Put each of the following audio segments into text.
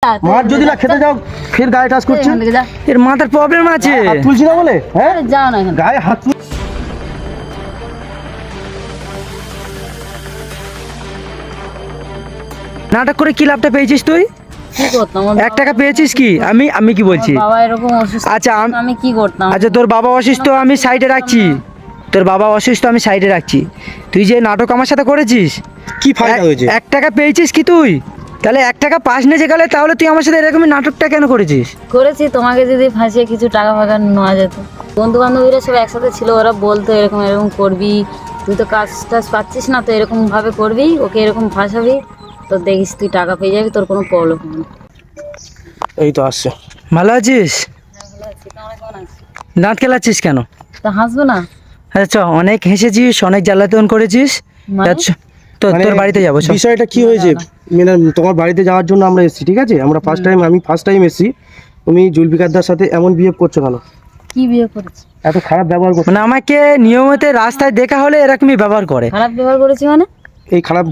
মার যদি না খেতে যাও ফের গায়ে টাচ করছে। এর মাথার প্রবলেম আছে। হাত তুলছি না বলে হ্যাঁ যাও না এখানে। গায়ে হাত নাটক করে কি লাভটা পেয়েছিস তুই? কি করতাম? 1 টাকা পেয়েছিস কি? আমি কি বলছি? বাবা এরকম অসুস্থ। আচ্ছা আমি কি করতাম? আচ্ছা তোর বাবা অসুস্থ আমি সাইডে রাখছি, তোর বাবা অসুস্থ আমি সাইডে রাখছি। তুই যে নাটক আমার সাথে করেছিস কি ফায়দা হয়েছে? 1 টাকা পেয়েছিস কি তুই? তাহলে 1 টাকা পাস না যে গেলে তাহলে তুই আমার সাথে এরকমই নাটকটা কেন করেছিস? করেছি, তোমাকে যদি ফাঁসিয়ে কিছু টাকা ফাঁকা নেওয়া যেত। বন্ধু বান্ধবীরা সব একসাথে ছিল, ওরা বলতো এরকম এরকম করবি, তুই তো কাজ টাজ পাচ্ছিস না, তো এরকম ভাবে করবি, ওকে এরকম ফাঁসাবি, তো দেখিস তুই টাকা পেয়ে যাবি, তোর কোনো প্রবলেম হবে না। এই তো আসছে। ভালো আছিস? দাঁত কেলাচ্ছিস কেন? তা হাসবো না? আচ্ছা অনেক হেসেছিস, অনেক জ্বালাতন করেছিস। মানে? আচ্ছা, তোর মানে বাড়িতে যাবো চল। বিষয়টা কি হয়েছে মানে তোমার বাড়িতে যাওয়ার জন্য আমরা এসেছি, ঠিক আছে? আমরা ফার্স্ট টাইম এসেছি। তুমি জুলফিকারদার সাথে এমন বিহেভ করছো কেন? কি বিয়ে করেছি? এত খারাপ ব্যবহার করছো? মানে আমাকে নিয়মিত রাস্তায় দেখা হলে এরকমই ব্যবহার করে। খারাপ ব্যবহার করেছি মানে? এই খারাপ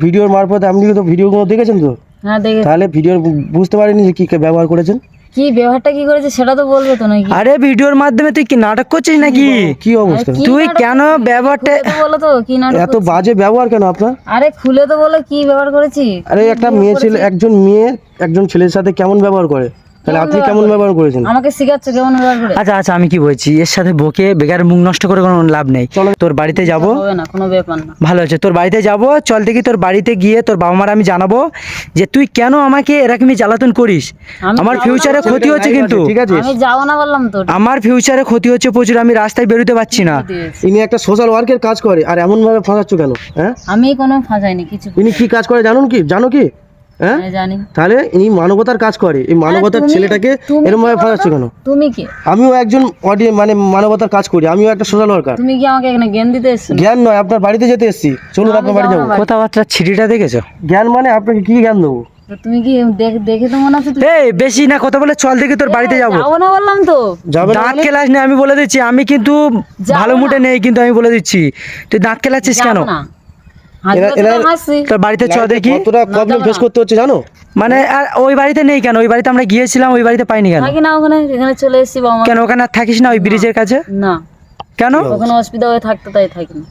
ভিডিওর মারফত আপনি তো ভিডিওগুলো দেখেছেন তো, হ্যাঁ দেখে। তাহলে ভিডিও বুঝতে পারিনি যে কি ব্যবহার করেছেন। কি ব্যবহারটা কি করেছে সেটা তো বলবে তো নাকি? আরে ভিডিওর মাধ্যমে তুই কি নাটক করছিস নাকি? কি অবস্থা? কি তুই নাটক কেন করেছি? ব্যবহারটা খুলে তো বলো তো কি নাটক এত করেছি? বাজে ব্যবহার কেন আপনার? আরে খুলে তো বলো কি ব্যবহার করেছি। আরে একটা মেয়ে ছেলে একজন ছেলের সাথে কেমন ব্যবহার করে, তাহলে আপনি কেমন ব্যবহার করেছেন? আমাকে শিখাচ্ছ কেমন ব্যবহার করে? আচ্ছা আচ্ছা আমি কি বলছি, এর সাথে বকে বেকার মুখ নষ্ট করে কোনো লাভ নেই। চলো। তোর বাড়িতে যাব। হবে না, কোনো ব্যাপার না। ভালো আছে, তোর বাড়িতে যাব। চল দেখি তোর বাড়িতে গিয়ে তোর বাবা মার আমি জানাবো যে তুই কেন আমাকে এরকমই জ্বালাতন করিস। আমি আমার যাবো না ফিউচারে বলছি। ক্ষতি হচ্ছে কিন্তু। ঠিক আছে, আমি যাবো না বললাম তো। আমার ফিউচারে ক্ষতি হচ্ছে প্রচুর, আমি রাস্তায় বেরোতে পারছি না। ইনি একটা সোশ্যাল ওয়ার্কের কাজ করে আর এমন ভাবে ফাঁসাচ্ছ কেন? হ্যাঁ আমি কোনো ফাঁসাইনি কিছু। ইনি কি কাজ করে জানো কি? হ্যাঁ আমি জানি। তাহলে ইনি মানবতার কাজ করে, এই মানবতার তুমি- ছেলেটাকে তুমি এরকম ভাবে কি বলো ফাঁসাচ্ছ তো? কেন? তুমি কি? আমিও একজন মানবতার কাজ করি, আমিও একটা সোশ্যাল ওয়ার্কার। তুমি কি আমাকে এখানে জ্ঞান দিতে এসছো? জ্ঞান নয়, আপনার বাড়িতে যেতে এসেছি, চলুন আমি আপনার বাড়ি যাবো যাবো। না বাড়ি। কথাবার্তা ছিটিটা দেখেছো? জ্ঞান মানে আপনাকে কি জ্ঞান দেবো? তো তুমি কি দেখে তো মনে হচ্ছে এই বেশি না কথা বলে চল দেখি তোর বাড়িতে যাব। যাবো না বললাম তো। যাবে না দাঁত মানে? কেলাস না আমি বলে দিচ্ছি, আমি কিন্তু যাবো ভালো না। মুডে নেই, কিন্তু আমি বলে দিচ্ছি তুই দাঁত কেলাচ্ছিস কেন? যাবো না। হাসবে তো এরা- হাসছি। তোর বাড়িতে চ দেখি। কতটা প্রবলেম যাবো ফেস না। করতে হচ্ছে জানো? মানে আর ওই বাড়িতে নেই কেন? ওই বাড়িতে আমরা গিয়েছিলাম, ওই বাড়িতে পাইনি কেন? থাকি না ওখানে, এখানে চলে এসেছি বাবা মা। কেন ওখানে আর থাকিস না ওই ব্রিজের কাছে? না, কেন? ওখানে অসুবিধা হয়ে থাকতে তাই থাকি না।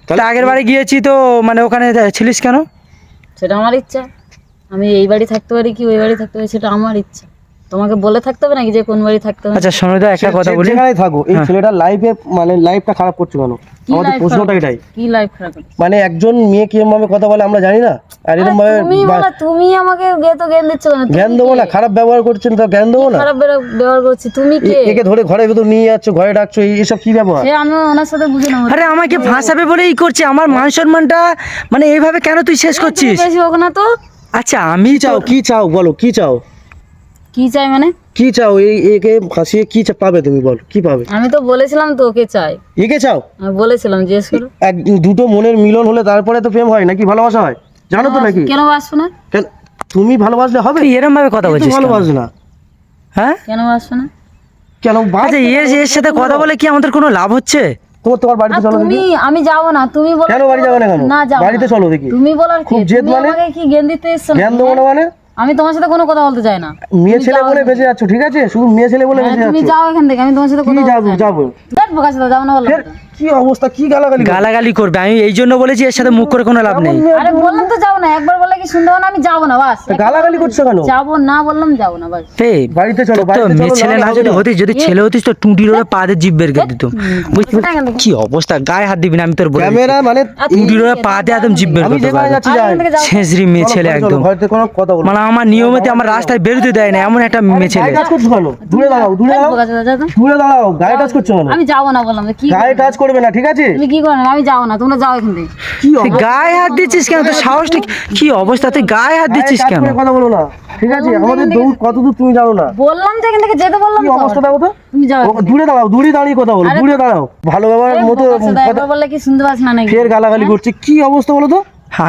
তা আগের বাড়ি গিয়েছি তো, মানে ওখানে ছিলিস কেন? সেটা আমার ইচ্ছা। আমি এই বাড়ি থাকতে পারি কি ওই বাড়ি থাকতে পারি সেটা আমার ইচ্ছা। তোমাকে বলে থাকতে হবে নাকি যে কোন বাড়ি থাকতে হবে? আচ্ছা শোনো একটা কথা বলি। যেখানেই থাকো এই হ্যাঁ। ছেলেটার লাইফটা খারাপ করছো কেন? কি আমাদের life প্রশ্নটা খারাপ? এটাই। কি লাইফ খারাপ হচ্ছে? মানে একজন মেয়ে কিরম ভাবে কথা বলে আমরা জানি না, আর এরকম ভাবে তুমি আমাকে জ্ঞান দিচ্ছ কেন? তুমি জ্ঞান দেবো কে? না? খারাপ ব্যবহার করছেন তো জ্ঞান দেবো না? খারাপ ব্যবহার করছি, তুমি কে? একে ধরে ঘরের ভেতর নিয়ে যাচ্ছ, ঘরে ডাকছো, এইসব কি ব্যবহার? সে আমি ওনার সাথে বুঝে নেবো। আরে আমাকে ফাঁসাবে বলেই করছে, আমার মান সম্মানটা মানে এইভাবে কেন তুই শেষ করছিস? বেশি হোক না তো। আচ্ছা আমি কি চাও বলো, কি চাও? কি চাই মানে? কি চাও? একে ফাঁসিয়ে কি পাবে তুমি বল, কি পাবে? আমি তো বলেছিলাম তো ওকে চাই। একে চাও? আমি বলেছিলাম, জিজ্ঞেস করো। দুটো মনের মিলন হলে তারপরে তো প্রেম হয় নাকি, ভালোবাসা হয়, জানো তো নাকি? কেন বাসবো না? কেন তুমি ভালোবাসলে হবে? তুই এরম ভাবে কথা এ তো বলছিস কেন? ভালোবাসে না হ্যাঁ কেন বাসবো না? কেন? আচ্ছা এর সাথে কথা বলে কি আমাদের কোনো লাভ হচ্ছে? তোমার বাড়িতে আর চলো তুমি, দেখি। আমি যাবো না, তুমি বলো। কেন বাড়ি যাবে না কেন? না যাবো বাড়িতে না। চলো দেখি। তুমি বলার কি? খুব জেদ তুমি মানে? আমাকে কি জ্ঞান দিতে এসছো? জ্ঞান দেবো না মানে? আমি তোমার সাথে কোনো কথা বলতে চাই না। মেয়ে তুমি ছেলে যাও বলে এখান বেঁচে যাচ্ছ, ঠিক আছে? শুধু মেয়ে ছেলে বলে হ্যাঁ, বেঁচে তুমি যাচ্ছ। যাও এখান থেকে, আমি তোমার সাথে কি কথা যাবো? যাবো বলতে চাই না। যাও না বললাম ফের তো। কি অবস্থা, কি গালাগালি করছো? গালাগালি করবে, আমি এই জন্য বলেছি এর সাথে মুখ করে কোনো লাভ নেই। আরে বললাম তো যাও না, একবার বললে কি শুনতে হবে না? আমি যাবো না বাস। গালাগালি করছো কেন? যাবো না বললাম, যাবো না বাস। এই বাড়িতে চলো, তো বাড়িতে মেয়ে চলো, ছেলে না হবে যদি না। হতিস, যদি ছেলে হতিস তো টুটির ওরা পা দিয়ে জিভ বের করে দিত। বুঝতে এখান থেকে। কি অবস্থা, গায়ে হাত দিবি না আমি তোর বলে ক্যামেরা মানে আর তুমি টুটির ওরা কে? পা দিয়ে একদম জিভ বের আমি করতে যেখানে পারবে। যাচ্ছি আর যাই। এখান থেকে যাও। ছেঁচড়ি মেয়ে ছেলে চলো, একদম, ঘরেতে কোনো কথা বলো মানে আমার নিয়মিত আমার রাস্তায় বেরোতে দেয় না এমন একটা মেয়ে ছেলে। গায়ে টাচ করছো কেন? দূরে দাঁড়াও, দূরে দাঁড়াও, বোকা চোদা, যাও তো। দূরে দাঁড়াও। গায়ে টাচ করছো কেন? আমি যাবো না বললাম তো। কি গায়ে টাচ করবে না, ঠিক আছে? তুমি কি করো? আমি যাবো না, তোমরা যাও এখান থেকে। কি তুই গায়ে হাত দিচ্ছিস কেন? তোর সাহসটা কি অবস্থা, তুই গায়ে হাত দিচ্ছিস গায়ে টাচ কেন? করে কথা বলো না, ঠিক আছে? বললাম আমাদের এখান দৌড় কত দূর তুমি জানো না। বললাম তো এখান থেকে যেতে বললাম কি তো। অবস্থা দেখো তো। তুমি যাও। দূরে দাঁড়াও, দূরে দাঁড়িয়ে কথা বলো, আরে দূরে দাঁড়াও। ভালো ব্যবহার মতো কথা একবার বললে কি শুনতে পাচ্ছ না নাকি? ফের গালাগালি করছে, কি অবস্থা বলো তো?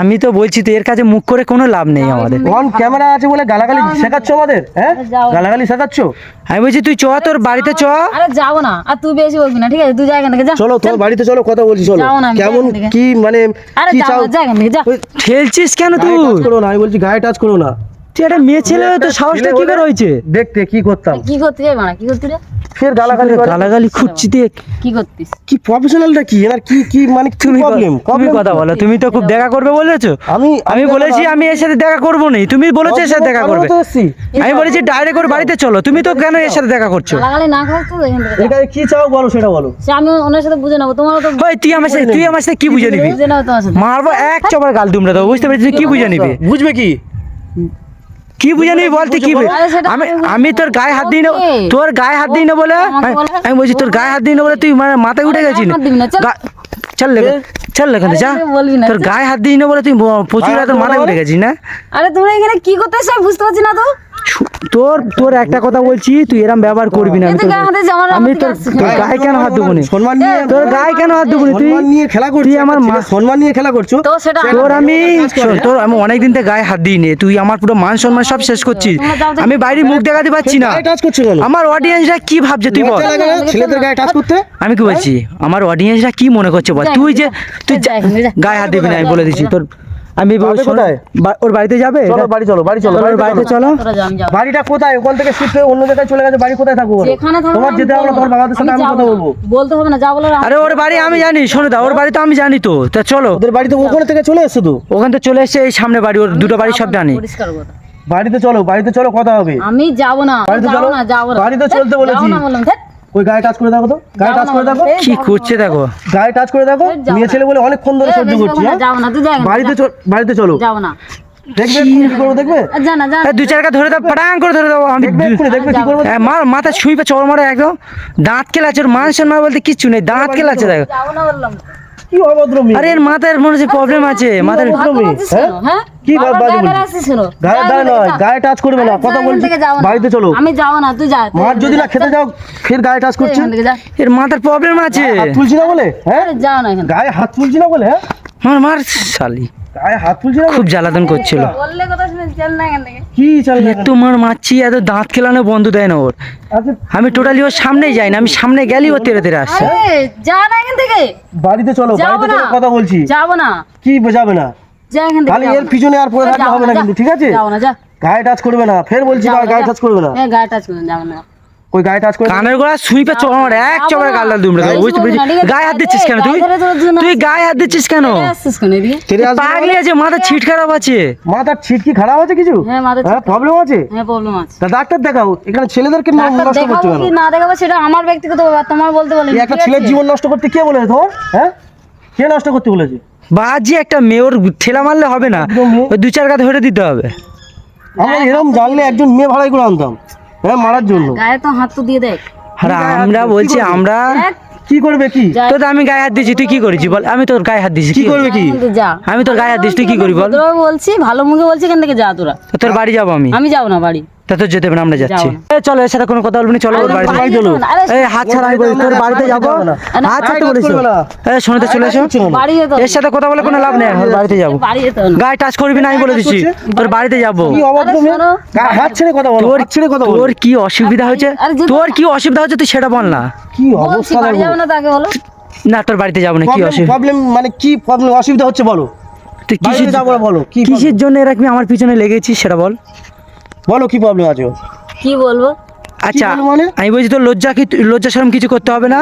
আমি তো বলছি তো এর কাছে মুখ করে কোনো লাভ নেই আমাদের। অন ক্যামেরা আছে বলে গালাগালি শেখাচ্ছ আমাদের, হ্যাঁ? যাও। গালাগালি শেখাচ্ছ? আমি বলছি তুই চ, তোর বাড়িতে চ। আরে যাবো না, আর তুই বেশি বলবি না, ঠিক আছে? তুই যা এখান থেকে, যা। চলো তোমার বাড়িতে চলো, কথা বলছি, চলো। যাও না, আমি কেমন যাই এখান থেকে। কি মানে আরে কি যাও চাও? না, যা এখান থেকে, যা। ওই ঠেলছিস কেন গায়ে তুই? টাচ করো না, আমি বলছি গায়ে টাচ করো না। তুই একটা মেয়ে ছেলে তো সাহসটা কি করে হয়েছে? দেখতে কি করতাম, কি করতে যাই মারা, কি করতে রে? ফের গালাগালি করে। গালাগালি খুঁজছি দেখ। কি করতিস? কি প্রফেশনালটা কি এনার, কি কি মানে কি তুমি প্রবলেম? তুমি কথা বলো, তুমি তো খুব দেখা করবে বলেছো। আমি বলেছি আমি এর সাথে দেখা করবো না, তুমি বলেছো এর সাথে দেখা করবে। আমি বলেছি ডাইরেক্ট করে বাড়িতে চলো, তুমি তো কেন এর সাথে দেখা করছো? গালাগালি না খাস তো এখান থেকে যা। এখানে কি চাও বলো, সেটা বলো। সে আমি ওনার সাথে বুঝে নেবো, তোমারও তো ওই তুই আমার সাথে কি বুঝে নিবি? বুঝে নেবো তোমার সাথে। মারবো এক চপার গাল দুমড়া দেবো, বুঝতে পেরেছিস? কি বুঝে নিবি? বুঝবে কি? কি বুঝে নিবি বল তুই? কি আরে সেটা আমি তোর গায়ে হাত দিই না, তোর গায়ে হাত দিই না বলে আমি বলছি তোর গায়ে হাত দিই না বলে তুই মানে মাথায় উঠে গেছিস। হাত দিবি না, চল। চল লেগে চল লেখানে আরে যা। তুই বলবি না, তোর চল। গায়ে হাত দিই না বলে তুই প্রচুর গায়ে হাত তোর মাথায় দিবি না উঠে গেছিস না। আরে তোমরা এখানে কি করতেছ আমি বুঝতে পারছি না তো। তোর তোর একটা কথা বলছি, তুই এরম ব্যবহার করবি না। এতে গায়ে হাতে জামার আমি আমার তোর থেকে তোর আসছে। গায়ে কেন হাত দেবো না? সম্মান নিয়ে, তোর গায়ে কেন হাত দেবো না? তুই সম্মান নিয়ে খেলা করছো, তুই আমার একটা মা, ছেলে সম্মান নিয়ে খেলা করছো। তো সেটা তোর আমি শোন, তোর আমি অনেকদিন থেকে গায়ে হাত দিই নি, তুই আমার পুরো মান সম্মান সব শেষ করছিস। আমি বাইরে মুখ দেখাতে পারছি না। গায়ে টাচ করছো কেন? আমার অডিয়েন্সরা কি ভাবছে তুই বল? লজ্জা লাগে না ছেলেদের গায়ে টাচ করতে? আমি কি বলছি, আমার অডিয়েন্সরা কি মনে করছে বল? তুই যে তুই যা এখান থেকে যা। গায়ে হাত দিবি না, আমি বলে দিচ্ছি তোর। আমি যাবে কোথায়? ওর বাড়িতে যাবে, চলো বাড়ি চলো, বাড়ি চলো, ওর বাড়িতে চলো। তোরা যা, আমি যাবো। বাড়িটা কোথায়? ওখান থেকে শিফট হয়ে অন্য জায়গায় চলে গেছে, বাড়ি কোথায় থাকবো বলো? যেখানে থাকবো তোমার আমি যেতে হবে না, বলবো। তোমার বাবাদের সাথে আমি যাবো কথা না। বলবো। বলতে হবে না, যা বলার আমি- আরে ওর বাড়ি আমি জানি, শোনো দা, ওর বাড়ি তো আমি জানি তো। তা চলো, ওদের বাড়িতে ওখানে থেকে চলে এসছো তো। ওখান থেকে চলে এসে এই সামনে বাড়ি, ওর দুটো বাড়ি সব জানি। পরিষ্কার কথা। বাড়িতে চলো, বাড়িতে চলো, কথা হবে। আমি যাবো না, বাড়িতে যাবো চলো। না, যাবো না। বাড়িতে চলতে যাবো বলেছি। না বললাম, ধ্যাৎ। ওই গায়ে টাচ করে দেখো তো, গায়ে টাচ করে দেখো, কি করছে দেখো। গায়ে টাচ করে দেখো। যাও মেয়ে না। ছেলে বলে অনেকক্ষণ ধরে সহ্য বেশি করছি। কথা হ্যাঁ? যাবো না, তুই যা এখান থেকে, বাড়িতে যা। বাড়িতে চলো, যাবো না। দেখবে এক্ষুনি কি করবো, দেখবে যা না, যা না। দু চারটা ধরে দাও, পাটাং করে ধরে দাও। আমি দেখবে এক্ষুনি, দেখবে কি করবো। মার মাথা ছুঁইবে চড় মারে একদম। দাঁত কেলাচ্ছে, ওর মান সম্মান বলতে কিচ্ছু নেই, দাঁত কেলাচ্ছে দেখো। যাবো না বললাম। কি অভদ্র মেয়ে। আরে এর মাথার মনে হচ্ছে প্রবলেম আছে, মাথার। হাত তুলছিস কেন, হ্যাঁ? কি বারবার বাজে গায়ে বলছিস? গায়ে আসছিস কেন? গায়ে যা গায়ে এখান থেকে, নয়, যা। গায়ে টাচ করবে না, আরে কথা যা এখান বলছি। থেকে, যাবো না। বাড়িতে চলো। আমি যাবো না, তুই যা। মার যদি না খেতে যাও, ফের গায়ে টাচ করছে। এখান থেকে যা। এর মাথার প্রবলেম আছে। হাত তুলছি না বলে, হ্যাঁ? আরে যাও না এখান থেকে। গায়ে হাত তুলছি না বলে, হ্যাঁ? মার মার শালি, গায়ে হাত তুলছি না বলে? খুব জ্বালাতন করছিল। বললে কথা শুনে চল না এখান থেকে। কি চাল না? এত মার মারছি, এত দাঁত কেলানো বন্ধ দেয় না ওর। আচ্ছা, আমি টোটালি ওর সামনেই যাই না, আমি সামনে গেলেই ও তেরে তেরে আসছে। আরে যা না এখান থেকে। বাড়িতে চলো, যাবো বাড়িতে না। চলো, কথা বলছি। যাবো না। কি বোঝাবে না? যা এখান থেকে। তাহলে যাবো এর না। পিছনে আর পড়ে থাকলে যাবো হবে না যা। কিন্তু, ঠিক আছে? যাবো না, যা। গায়ে টাচ করবে না, ফের বলছি যাবো না, গায়ে যা। টাচ করবে না। হ্যাঁ, গায়ে টাচ করুন, যাবো না। ওই গায়ে টাচ করবে না। কানের গোড়া সুইপে চড় মারে এক চড় গাল ডাল দুমড়ে দেবো, বুঝতে পেরেছিস? গায়ে হাত দিচ্ছিস কেন তুই? তুই গায়ে হাত দিচ্ছিস কেন? আসছিস কেন এদিকে? তেরে আসবে না পাগলি বলে? আছে, মাথা ছিট খারাপ আছে। মাথার ছিটকি খারাপ আছে কিছু? হ্যাঁ, মাথার হ্যাঁ, প্রবলেম আছে? হ্যাঁ, প্রবলেম আছে। তা ডাক্তার দেখাও। এখানে ছেলেদেরকে ডাক্তার নষ্ট করছো দেখাবো কেন? কি না দেখাবো সেটা আমার ব্যক্তিগত ব্যাপার, তোমার বলতে বলে এই একটা ছেলের জীবন নষ্ট করতে কে বলেছে তোমার? হ্যাঁ, কে নষ্ট করতে বলেছে? বাজি একটা মেয়র ঠেলা মারলে হবে না, একদম মেয়ে। ওই দু চার গা ধরে দিতে হবে। আমরা এরকম জানলে একজন মেয়ে ভাড়াই করে আনতাম, হ্যাঁ, মারার জন্য। গায়ে তো হাত তো দিয়ে দেখ। আর আমরা বলছি আমরা দেখ, কি করবে কি? যা। তো আমি গায়ে হাত দিয়েছি, তুই কি করেছি বল? আমি তোর গায়ে হাত দিয়েছি, কি করবে কি? এখান থেকে যা। আমি তোর গায়ে হাত দিয়েছি, তুই কি করবি বল? ভদ্রভাবে বলছি, ভালো মুখে বলছি, এখান থেকে যা তোরা। তো তোর বাড়ি যাবো আমি, আমি যাবো না বাড়ি। তা তোর যেতে হবে না, আমরা যাচ্ছি। যাবো এই চলো, এর সাথে কোনো কথা বলবি না, চলো ওর বাড়িতে। বাড়ি চলো। আরে এই হাত ছাড়া, আমি বলি তোর বাড়িতে যাবো। হাত ছাড়তে বলেছি। এই শোনাতে চলে এসো। বাড়ি যেতে হবে। এর সাথে কথা বলে কোনো লাভ নেই, ওর বাড়িতে যাবো। বাড়ি যেতে হবে না। গায়ে টাচ করবি না, আমি বলে দিচ্ছি। তোর বাড়িতে যাবো। কি অভদ্র আরে মেয়ে? শোনো। গায়ে হাত ছেড়ে কথা বলো, তোর হাত ছেড়ে কথা বলো। তোর কি অসুবিধা হয়েছে? আরে যেতে তোর কি অসুবিধা হচ্ছে তুই সেটা বল না। কি বলছি অবস্থা বাড়ি দেখো। যাবো না, তাকে বলো। না তোর বাড়িতে যাবো না, কি অসুবিধা? প্রবলেম মানে কি প্রবলেম, অসুবিধা হচ্ছে বলো। তুই বাড়িতে কিসের যাবো না বলো, কি কিসের জন্য এরকম আমার পিছনে লেগেছিস সেটা বল। বলো কি প্রবলেম আছে? কি বলবো? আচ্ছা বলবো মানে? আমি বলছি তোর লজ্জা শরম কিছু করতে হবে না।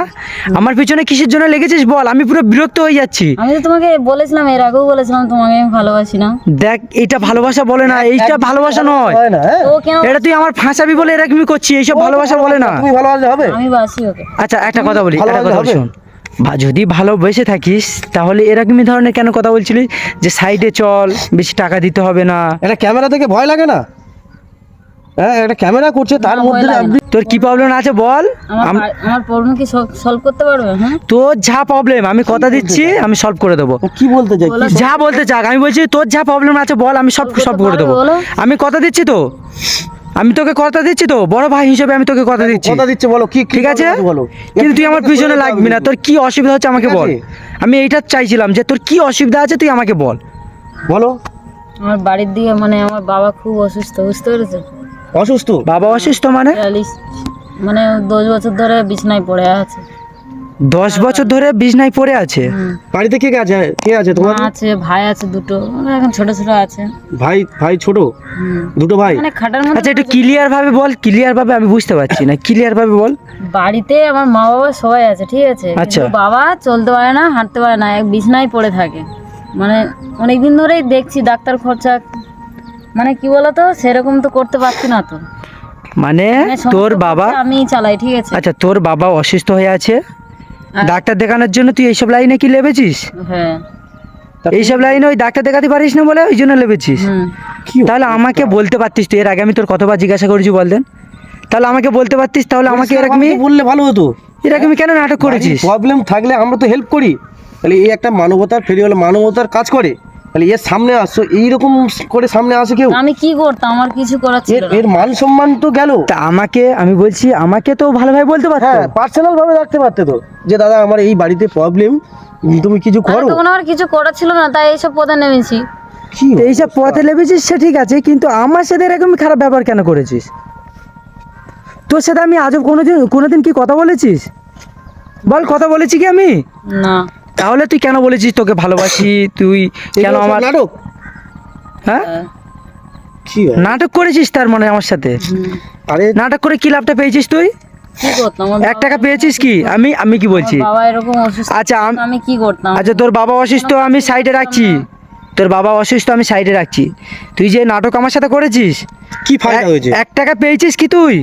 আমার পিছনে কিসের জন্য লেগেছিস বল, আমি পুরো বিরক্ত হয়ে যাচ্ছি। আমি তো তোমাকে বলেছিলাম, এর আগেও বলেছিলাম তোমাকে আমি ভালোবাসি না। দেখ এটা ভালোবাসা বলে না, এইটা ভালোবাসা নয়। হয় না, হ্যাঁ? তো কেন? এটা তুই আমার ফাঁসাবি বলে এরকমই করছিস, এইসব ভালোবাসা বলে না। তুমি ভালোবাসলে হবে? আমি বাসি ওকে। আচ্ছা একটা কথা বলি, একটা ভালোবাসা কথা হবে? শোন। যদি ভালোবেসে থাকিস তাহলে এরকমই ধরনের কেন কথা বলছিলিস যে সাইডে চল, বেশি টাকা দিতে হবে না? একটা ক্যামেরা থেকে ভয় লাগে না? হ্যাঁ, একটা ক্যামেরা করছে, তার না, মধ্যে ভয় লাগে না। তোর কি প্রবলেম আছে বল? আমার প্রবলেম কি সলভ করতে পারবে? হ্যাঁ, তোর যা প্রবলেম আমি কথা দিচ্ছি, আমি সলভ করে দেবো। কি বলতে চাই? বলো। যা বলতে চাক, আমি বলছি তোর যা প্রবলেম আছে বল, আমি সব বলতে সব করে দেবো। পারবে, বলো। আমি কথা দিচ্ছি তো, আমি তোকে কথা দিচ্ছি তো, বড় ভাই হিসেবে আমি তোকে কথা দিচ্ছি। কথা দিচ্ছে, বলো কি কি ঠিক আছে, problem বলো। কিন্তু তুই আমার পিছনে লাগবি না। তোর কি অসুবিধা হচ্ছে আমাকে ঠিক বল। আছে। আমি এইটা চাইছিলাম যে তোর কি অসুবিধা আছে তুই আমাকে বল। বলো। আমার বাড়ির দিকে মানে আমার বাবা খুব অসুস্থ, বুঝতে পেরেছো? অসুস্থ? বাবা অসুস্থ মানে? মানে 10 বছর ধরে বিছানায় পড়ে আছে। 10 বছর ধরে বিছনায় পড়ে আছে। বাড়িতে কে আছে তোমার? মা আছে, ভাই আছে দুটো, ওরা এখন ছোট ছোট আছে। ভাই ছোট? দুটো ভাই? মানে খাটার মধ্যে। আচ্ছা একটু ক্লিয়ার ভাবে বল, ক্লিয়ার ভাবে, আমি বুঝতে পারছি না, ক্লিয়ার ভাবে বল। বাড়িতে আমার মা বাবা সবাই আছে, ঠিক আছে, আচ্ছা। কিন্তু বাবা চলতে পারে না, হাঁটতে পারে না, এক বিছনায় পড়ে থাকে। মানে অনেকদিন ধরেই দেখছি, ডাক্তার খরচা, মানে কি বলতো, সেরকম তো করতে পারছি না তো। মানে মানে সমস্ত তোর বাবা, খরচা আমি চালাই, ঠিক আছে। আচ্ছা তোর বাবা অসুস্থ হয়ে আছে, আর- ডাক্তার দেখানোর জন্য তুই এইসব লাইনে কি লেবেছিস? হ্যাঁ। এইসব লাইনে ওই ডাক্তার দেখাতে পারিস না বলে ওই জন্য লেবেছিস? হুম। কি তাহলে আমাকে বলতে পারতিস, তুই এর আগে আমি তোর কতবার জিজ্ঞাসা করেছি বল দেন, তাহলে আমাকে বলতে পারতিস, তাহলে আমাকে এরকমই বললে ভালো হতো। এরকমই কেন নাটক করেছিস? প্রবলেম থাকলে আমরা তো হেল্প করি, তাহলে এই একটা মানবতার ফেরি হলে মানবতার কাজ করে, তাহলে এর সামনে আসছো এইরকম করে সামনে আসে কেউ? আমি কি করতাম, আমার কিছু করার ছিল না। এর মান সম্মান তো গেল। তা আমাকে, আমি বলছি আমাকে তো ভালোভাবে বলতে পারতো। হ্যাঁ, পার্সোনাল ভাবে রাখতে পারতে তো, যে দাদা আমার এই বাড়িতে প্রবলেম, তুমি কিছু আরে করো। তখন আমার কিছু করার ছিল না, তাই এইসব পদে নেমেছি। কি তো এইসব পথে লেবেছিস সে ঠিক আছে, কিন্তু আমার সাথে এরকম খারাপ ব্যবহার কেন করেছিস? তোর সাথে আমি আজব কোনোদিন কি কথা বলেছিস? বল, কথা বলেছি কি আমি? না। তাহলে তুই কেন বলেছিস তোকে ভালোবাসি, তুই কেন এগুলো সব আমার নাটক? হ্যাঁ হ্যাঁ। কি হয়? নাটক করেছিস তার মানে আমার সাথে? আরে নাটক করে কি লাভটা পেয়েছিস তুই? কি করতাম, আমার 1 টাকা পেয়েছিস কি? আমি কি বলছি? বাবা এরকম অসুস্থ, আচ্ছা আমি কি করতাম? আচ্ছা তোর বাবা অসুস্থ, আমি সাইডে রাখছি, তোর বাবা অসুস্থ আমি সাইডে রাখছি, তুই যে নাটক আমার সাথে করেছিস, কি ফায়দা হয়েছে? 1 টাকা পেয়েছিস কি তুই?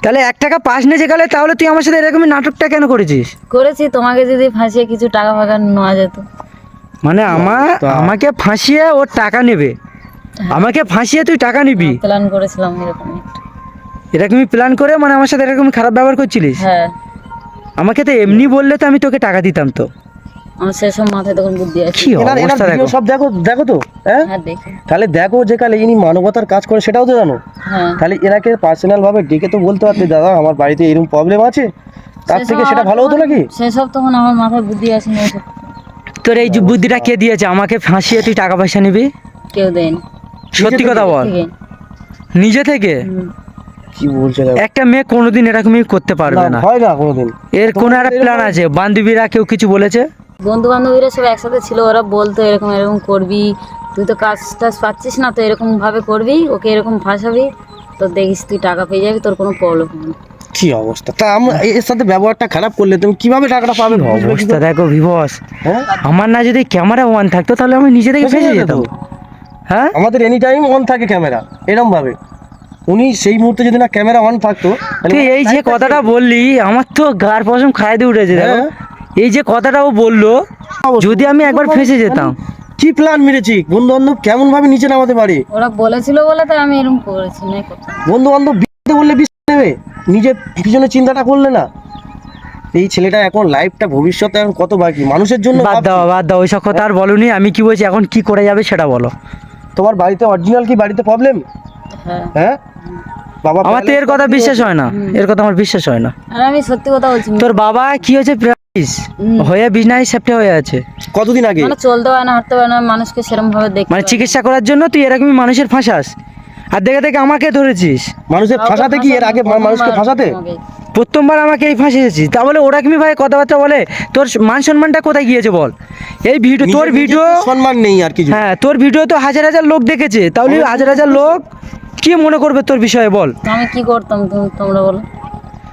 তাহলে 1 টাকা পাস না যেকালে, তাহলে তুই আমার সাথে এরকমই নাটকটা কেন করেছিস? করেছি, তোমাকে যদি ফাঁসিয়ে কিছু টাকা ফাঁকা নেওয়া যেত। মানে আমাকে ফাঁসিয়ে ওর টাকা নেবে, আমাকে ফাঁসিয়ে তুই টাকা নিবি, প্ল্যান করেছিলাম এরকম একটা। এরকমই প্ল্যান করে মানে আমার সাথে এরকম খারাপ ব্যবহার করছিলিস? হ্যাঁ। আমাকে তো এমনি বললে তো আমি তোকে টাকা দিতাম তো। আমার সেসব মাথায় তখন বুদ্ধি আছে। কি এনার অবস্থা ভিডিও দেখো। সব দেখো তো, হ্যাঁ? হ্যাঁ দেখি। তাহলে দেখো যে কালে ইনি মানবতার কাজ করে সেটাও তো জানো। হ্যাঁ। তাহলে এনাকে পার্সোনাল ভাবে ডেকে তো বলতে পারতে, দাদা আমার বাড়িতে এরকম প্রবলেম আছে, তার থেকে সেটা ভালো হতো নাকি? সেসব তখন আমার মাথায় বুদ্ধি আসে না, ওসব তোর এই যে বুদ্ধিটা কে দিয়েছে আমাকে ফাঁসিয়ে তুই টাকা পয়সা নিবি? কেউ দেয়নি। সত্যি কথা বল, ঠিক আছে? নিজে থেকে? কি বলছে দেখো। একটা মেয়ে কোনোদিন এরকমই করতে পারবে না, হয় না কোনোদিন। এর কোনো একটা প্ল্যান আছে। বান্ধবীরা কেউ কিছু বলেছে? বন্ধু বান্ধবীরা সব একসাথে ছিল, ওরা বলতো এরকম এরকম করবি, তুই তো কাজ টাজ পাচ্ছিস না, তো এরকম ভাবে করবি, ওকে এরকম ফাঁসাবি, তো দেখিস তুই টাকা পেয়ে যাবি, তোর কোনো প্রবলেম হবে না। কি অবস্থা! তা আমরা এর সাথে ব্যবহারটা খারাপ করলে তুমি কিভাবে টাকাটা পাবে? অবস্থা দেখো বিভস, হ্যাঁ, আমার না যদি ক্যামেরা ওয়ান থাকতো তাহলে আমি নিজে থেকে ফেসে যেতাম। হ্যাঁ, আমাদের এনি টাইম অন থাকে ক্যামেরা, এরকম ভাবে। উনি সেই মুহূর্তে যদি না ক্যামেরা অন থাকতো, তাহলে তুই এই যে কথাটা বললি আমার তো গার পশম খাই দিয়ে উঠেছে দেখো। হ্যাঁ। এই যে কথাটা ও বললো, যদি আমি একবার ফেসে যেতাম। কি প্ল্যান মেরেছি, বন্ধু বান্ধব কেমন ভাবে নিচে নামাতে পারে? ওরা বলেছিল বলে তাই আমি এরকম করেছি, না করতাম। বন্ধু বান্ধব বললে বিশ্বাস নেবে, নিজের পিছনে চিন্তাটা করলে না। এই ছেলেটা এখন লাইফটা ভবিষ্যতে এখন কত বাকি মানুষের জন্য বাদ দাও বাদ দাও, ওইসব কথা আর বলনি। আমি কি বলছি এখন কি করে যাবে সেটা বলো। তোমার বাড়িতে অরিজিনাল কি বাড়িতে প্রবলেম? হ্যাঁ। হ্যাঁ বাবা, আমার তো এর কথা বিশ্বাস হয় না, এর কথা আমার বিশ্বাস হয় না। আর আমি সত্যি কথা বলছি, তোর বাবা কি হয়েছে প্রাইস হয়ে বিছনায় সেপ্টে হয়ে আছে কতদিন আগে? মানে চলতে পারে না, হাঁটতে পারে না, মানুষকে সেরকম ভাবে দেখতে মানে পারে না। চিকিৎসা করার জন্য তুই এরকমই মানুষের ফাঁসাস, আর দেখে দেখে আমাকে ধরেছিস। মানুষের কাউকে ফাঁসাতে কি এর আগে ফাঁসানো, মানুষকে ফাঁসাতে? আমাকে। প্রথমবার আমাকে এই ফাঁসিয়েছিস, তা বলে ওরা কি ভাই কথাবার্তা বলে? তোর মান সম্মানটা কোথায় গিয়েছে বল? এই ভিডিও, তোর নিজের ভিডিও, সম্মান নেই আর কিছু। হ্যাঁ তোর ভিডিও তো হাজার হাজার লোক দেখেছে, তাহলে হাজার হাজার লোক কি মনে করবে তোর বিষয়ে বল? তো আমি কি করতাম, তোমরা বলো।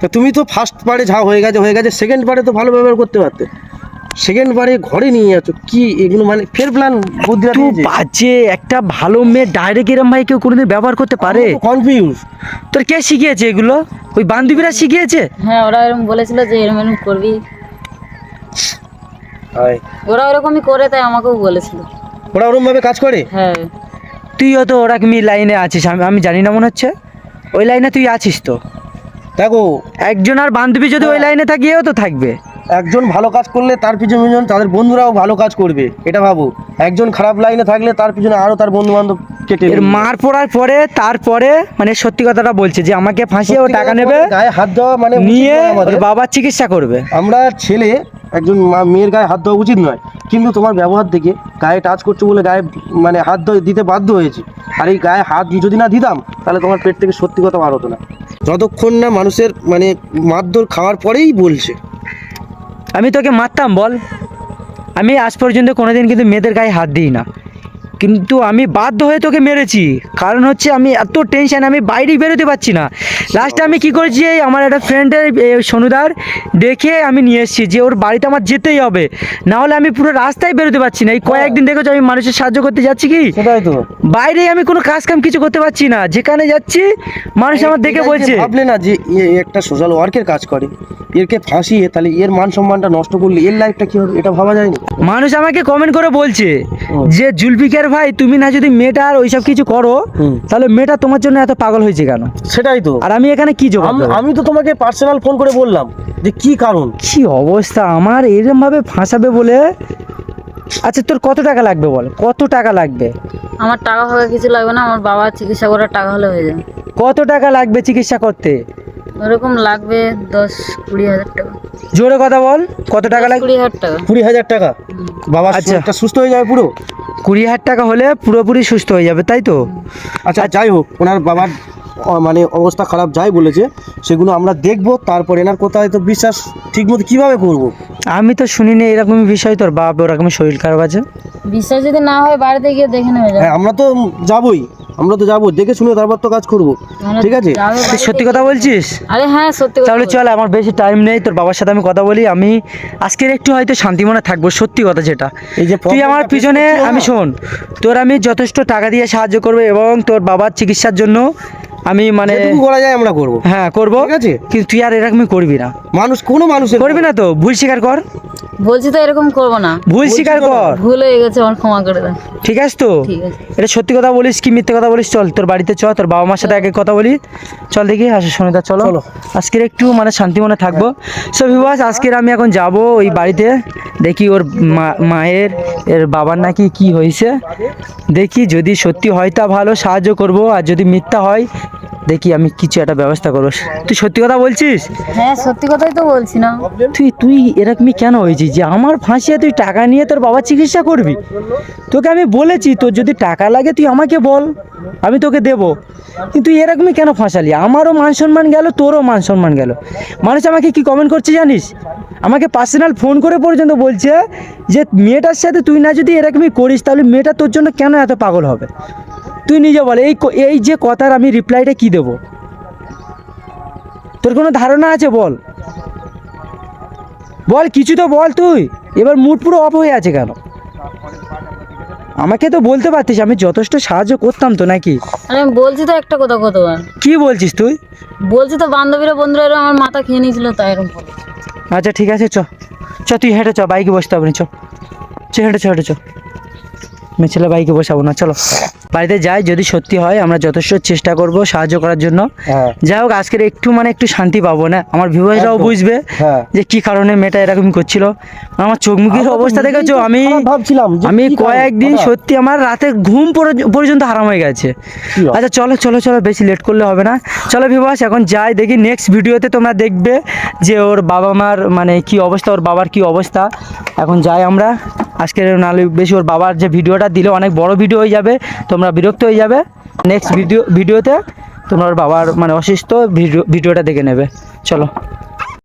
তা তুমি তো ফার্স্ট বারে যা হয়ে গেছে, সেকেন্ড বারে তো ভালো ব্যবহার করতে পারতে। সেকেন্ড বারে ঘরে নিয়ে যাচ্ছ কি এগুলো? মানে ফের প্ল্যান বুদ্ধি তুই বাজে একটা ভালো মেয়ে ডাইরেক্ট এরম ভাই কেউ কোনোদিন ব্যবহার করতে পারে? কনফিউজ। তোর কে শিখিয়েছে এগুলো? ওই বান্ধবীরা শিখিয়েছে? হ্যাঁ, ওরা এরকম বলেছিল যে এরকম এরকম করবি, ওরা ওরকমই করে, তাই আমাকেও বলেছিল। ওরা ওরম ভাবে কাজ করে? হ্যাঁ। তুইও তো ওরকমই লাইনে আছিস, আমি জানি না মনে হচ্ছে ওই লাইনে তুই আছিস তো। দেখো, একজন আর বান্ধবী যদি ওই লাইনে থাকে এও তো থাকবে। একজন ভালো কাজ করলে তার পিছনে তাদের বন্ধুরাও ভালো কাজ করবে, এটা ভাবো। একজন খারাপ লাইনে থাকলে তার পিছনে আরো তার বন্ধু বান্ধব কেটে এর মার পড়ার পরে তারপরে মানে সত্যি কথাটা বলছে যে আমাকে ফাঁসিয়ে ও টাকা নেবে, গায়ে হাত দেওয়া মানে উচিত নিয়ে নয় আমাদের। ওর বাবার চিকিৎসা করবে। আমরা ছেলে একজন মেয়ের গায়ে হাত দেওয়া উচিত নয়, কিন্তু তোমার ব্যবহার দেখে গায়ে টাচ করছো বলে গায়ে মানে হাত দিতে বাধ্য হয়েছে। আর এই গায়ে হাত যদি না দিতাম তাহলে তোমার পেট থেকে সত্যি কথা বার হতো না। যতক্ষণ না মানুষের মানে মারধর খাওয়ার পরেই বলছে। আমি তোকে মারতাম বল? আমি আজ পর্যন্ত কোনোদিন কিন্তু মেয়েদের গায়ে হাত দিই না, কিন্তু আমি বাধ্য হয়ে তোকে মেরেছি। কারণ হচ্ছে আমি এত টেনশন, আমি বাইরেই বেরোতে পারছি না। লাস্টে আমি কি করেছি, এই আমার একটা ফ্রেন্ডের সনুদার দেখে আমি নিয়ে এসেছি যে ওর বাড়িতে আমার যেতেই হবে, না হলে আমি পুরো রাস্তায় বেরোতে পারছি না। এই কয়েকদিন দেখেছো আমি মানুষের সাহায্য করতে যাচ্ছি কি, সেটাই তো। বাইরে আমি কোনো কাজ কাম কিছু করতে পারছি না, যেখানে যাচ্ছি মানুষ আমার দেখে এটা যে বলছে। ভাবলে না যে এ একটা সোশ্যাল ওয়ার্কের কাজ করে, এরকে ফাঁসিয়ে তাহলে এর মান সম্মানটা নষ্ট করলে এর লাইফটা কি হবে, এটা ভাবা যায় না। মানুষ আমাকে কমেন্ট করে বলছে যে জুলফিকার ভাই তুমি না যদি মেয়েটার ওইসব কিছু করো, তাহলে মেয়েটা তোমার জন্য এত পাগল হয়েছে কেন? সেটাই তো। আর আমি এখানে কি জবাব দেবো? আমি তো তোমাকে পার্সোনাল ফোন করে বললাম যে কি কারণ। কি অবস্থা আমার, এরকম ভাবে ফাঁসাবে বলে। আচ্ছা তোর কত টাকা লাগবে বল, কত টাকা লাগবে? আমার টাকা ফাকা কিছু লাগবে না, আমার বাবার চিকিৎসা করার টাকা হলে হয়ে যাবে। কত টাকা লাগবে চিকিৎসা করতে? ওরকম লাগবে 10-20 হাজার টাকা। জোরে কথা বল, কত টাকা লাগবে? 20 হাজার টাকা। 20,000 টাকা? বাবা আচ্ছা। শরীরটা সুস্থ হয়ে যাবে পুরো? 20,000 টাকা হলে পুরোপুরি সুস্থ হয়ে যাবে, তাই তো? আচ্ছা যাই হোক, ওনার বাবার মানে অবস্থা খারাপ যাই বলেছে সেগুলো আমরা দেখবো, তারপর এনার কোথায় তো বিশ্বাস ঠিকমতো কিভাবে করবো। আমি তো শুনিনি এরকমই বিষয়, তোর বাপ ওরকম শরীর খারাপ আছে। বিশ্বাস যদি না হয় বাড়িতে গিয়ে দেখে নেবে যাবে। হ্যাঁ আমরা তো যাবোই, আমরা তো যাবো, দেখে শুনে তারপর তো কাজ করবো, মানে ঠিক আছে? যাবে তুই বাড়িতে সত্যি গিয়ে কথা দেখে বলছিস? নেবে। আরে হ্যাঁ সত্যি কথা তাহলে বলছি। চল, আমার বেশি টাইম নেই, তোর বাবার সাথে আমি কথা বলি। আমি আজকের একটু হয়তো শান্তি মনে থাকবো, সত্যি কথা যেটা। এই যে তুই আমার problemটা পিছনে, face করছিস না? আমি শোন, তোর আমি যথেষ্ট টাকা দিয়ে সাহায্য করবো এবং তোর বাবার চিকিৎসার জন্য আমি মানে যেটুকু করা যায় আমরা করবো, হ্যাঁ করবো, ঠিক আছে? কিন্তু তুই আর এরকমই করবি না, কোনো মানুষের করবি না তো? ভুল স্বীকার কর, বলছি তো এরকম করবো না। ভুল স্বীকার তো। কর, ভুল হয়ে গেছে, আমার ক্ষমা করে দাও। ঠিক আছে তো? ঠিক আছে। এটা সত্যি কথা বলিস কি মিথ্যে কথা বলিস? চল তোর বাড়িতে চ, তোর বাবা মার সাথে আগে কথা বলি। চল দেখি, আসো সনিদা, চলো চলো। আজকের একটু মানে শান্তি মনে থাকবো। সব ভিউয়ার্স, আজকের আমি এখন যাব ওই বাড়িতে, দেখি ওর মায়ের এর বাবার নাকি কি হয়েছে, দেখি যদি সত্যি হয় তা ভালো, সাহায্য করব, আর যদি মিথ্যা হয় দেখি আমি কিছু একটা ব্যবস্থা করবো। তুই সত্যি কথা বলছিস? হ্যাঁ সত্যি কথাই তো বলছি না। তুই এরকমই কেন হয়েছিস যে আমার ফাঁসিয়ে তুই টাকা নিয়ে তোর বাবার চিকিৎসা করবি? তোকে আমি বলেছি তোর যদি টাকা লাগে তুই আমাকে বল, আমি তোকে দেবো, কিন্তু এরকমই কেন ফাঁসালি? আমারও মান সম্মান গেল, তোরও মান সম্মান গেল। মানুষ আমাকে কি কমেন্ট করছে জানিস? আমাকে পার্সোনাল ফোন করে পর্যন্ত বলছে যে মেয়েটার সাথে তুই না যদি এরকমই করিস তাহলে মেয়েটা তোর জন্য কেন এত পাগল হবে? তুই নিজে বল, এই যে কথার আমি রিপ্লাইটা কি দেবো? তোর কোনো ধারণা আছে? বল বল, কিছু তো বল তুই। এবার মুড পুরো অফ হয়ে আছে কেন? আমাকে তো বলতে পারতিস, আমি যথেষ্ট সাহায্য করতাম তো নাকি? আরে আমি বলছি তো একটা কথা কতবার। কি বলছিস তুই? বলছি তো বান্ধবীরা বন্ধুরা এরকম আমার মাথা খেয়ে নিয়েছিল তাই এরকম বলে। আচ্ছা ঠিক আছে, চ চ, তুই হেঁটে চ, বাইকে বসতে হবে না, চ হেঁটে চ। মেয়ে ছেলে বাইকে বসাবো না, চলো বাড়িতে যাই। যদি সত্যি হয় আমরা যথেষ্ট চেষ্টা করব সাহায্য করার জন্য। হ্যাঁ। যাই হোক, আজকের একটু মানে একটু শান্তি পাবো না, আমার ভিউয়ার্সরাও একদম। বুঝবে হ্যাঁ। যে কি কারণে মেয়েটা এরকম করছিল। আমার চোখ মুখের আমরা তো অবস্থা নিজেই দেখেছো? তো আমি খারাপ ভাবছিলাম যে আমি কি কারণ, কয়েকদিন হঠাৎ। সত্যি আমার রাতে ঘুম পর্যন্ত হারাম হয়ে গেছে। কি হবে? আচ্ছা চলো, বেশি লেট করলে হবে না। চলো ভিউয়ার্স, এখন যাই, দেখি নেক্সট ভিডিওতে তোমরা দেখবে যে ওর বাবা মার মানে কি অবস্থা, ওর বাবার কি অবস্থা। এখন যাই আমরা, আজকের নালে বেশি ওর বাবার যে ভিডিওটা দিলে অনেক বড় ভিডিও হয়ে যাবে, তোমরা বিরক্ত হয়ে যাবে। নেক্সট ভিডিওতে তোমরা ওর বাবার মানে অসুস্থ ভিডিওটা দেখে নেবে। চলো।